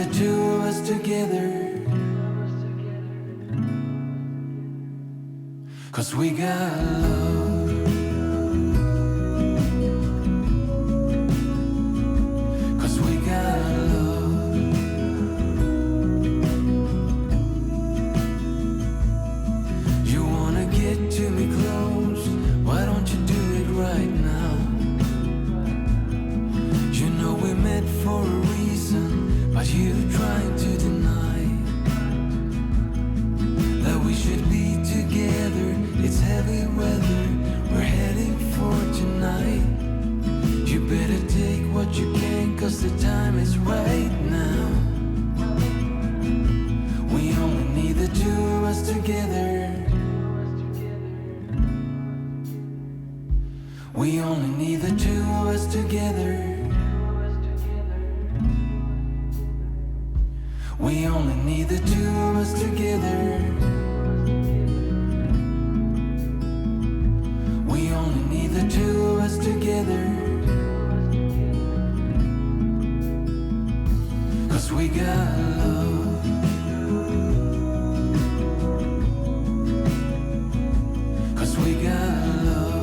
the two of us together, 'cause we got love. 'Cause we got love. You wanna get to me close, why don't you do it right now? You know we met for a reason, but you trying to deny that we should be together. It's heavy weather we're heading for tonight. You better take what you can, 'cause the time is right now. We only need the two of us together. We only need the two of us together. We only need the two of us together. We only need the two of us together. 'Cause we got love. 'Cause we got love.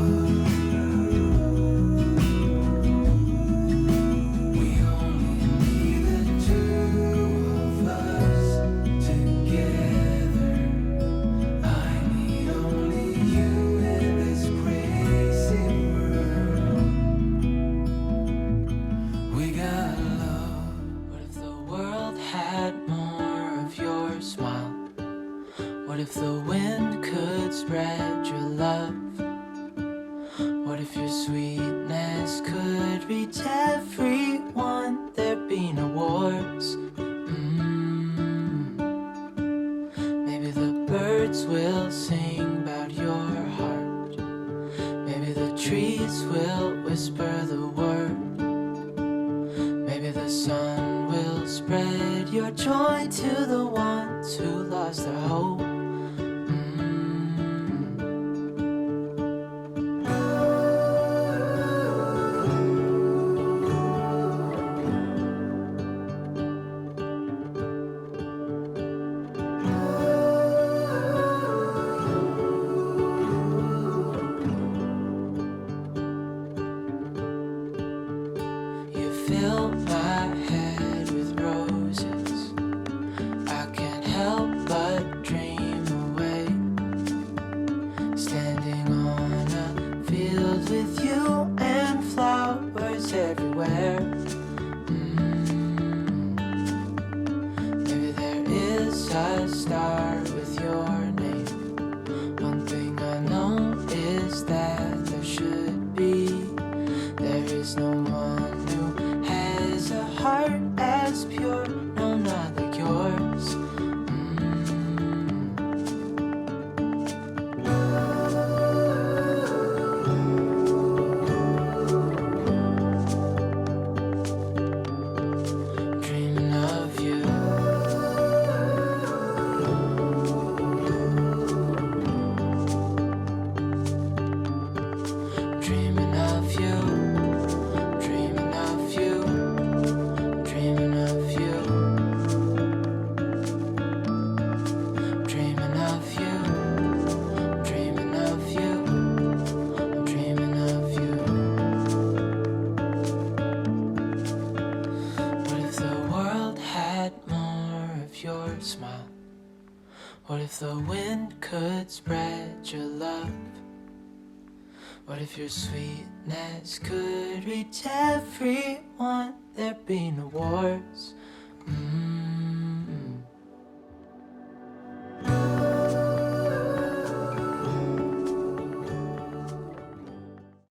We only need the two of us together. I need only you in this crazy world. We got love. What if the world had more of your smile? What if the wind could spread your love? What if your sweetness could reach everyone? There'd be no wars. Maybe the birds will sing about your heart. Maybe the trees will whisper the word. Maybe the sun will spread your joy to the ones who lost their hope. You fill my head with roses. I can't help but dream away. Standing on a field with you and flowers everywhere. Maybe there is a star with your name. One thing I know is that there should be. There is no one who has a heart as pure, no, not like yours. Dreaming of you. Dreaming of you. Dreaming of you. Dreaming of you. Dreaming of you. Dreaming of you. Dreaming of you. What if the world had more of your smile? What if the wind could spread your love? What if your sweetness could reach everyone? There'd be no wars.